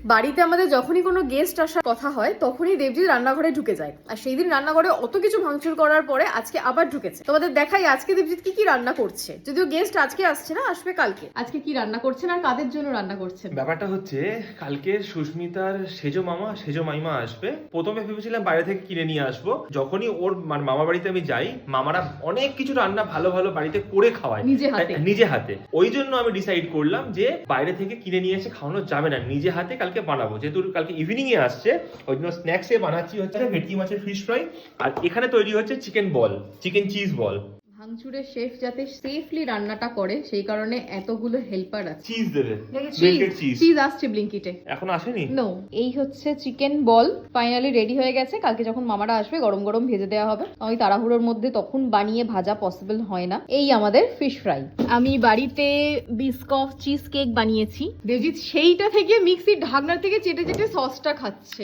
বাড়িতে আমাদের যখনই কোনো গেস্ট আসার কথা হয় তখনই দেবজিৎ রান্নাঘরে ঢুকে যায়, আর সেই দিন রান্নাঘরে অত কিছু ভাঙচুর করার পরে আজকে আবার ঢুকেছে। তোমাদের দেখাই আজকে দেবজিৎ কি কি রান্না করছে, যদিও গেস্ট আজকে আসছে না, আসবে কালকে। আজকে কি রান্না করছেন আর কাদের জন্য রান্না করছেন? ব্যাপারটা হচ্ছে কালকে সুস্মিতার সেজো মামা সেজো মাইমা আসবে। প্রথমে ভেবেছিলাম বাইরে থেকে কিনে নিয়ে আসবো, যখনই ওর মামা বাড়িতে আমি যাই মামারা অনেক কিছু রান্না ভালো ভালো বাড়িতে করে খাওয়ায় নিজে হাতে। ওই জন্য আমি ডিসাইড করলাম যে বাইরে থেকে কিনে নিয়ে এসে খাওয়ানো যাবে না, নিজে হাতে কালকে বানাবো। যেহেতু কালকে ইভিনিং এ আসছে ওই জন্য স্ন্যাক্সে বানাচ্ছি হচ্ছে ভেটকি মাছের ফিশ ফ্রাই, আর এখানে তৈরি হচ্ছে চিকেন বল, চিকেন চিজ বল। ভাঙচুরের শেফ যাতে সেফলি রান্নাটা করে সেই কারণে এতগুলো হেল্পার আছে। চিজ দেবে, চিজ আসছে ব্লিঙ্কিটে, এখন আসেনি। নো, এই হচ্ছে চিকেন বল ফাইনালি রেডি হয়ে গেছে। কালকে যখন মামারা আসবে গরম গরম ভেজে দেওয়া হবে, ওই তাড়াহুড়োর মধ্যে তখন বানিয়ে ভাজা পসিবল হয় না। এই আমাদের ফিশ ফ্রাই। আমি বাড়িতে বিস্কফ চিজ কেক বানিয়েছি, দেবজিৎ সেইটা থেকে মিক্সির ঢাকনা থেকে চেটে চেটে সসটা খাচ্ছে।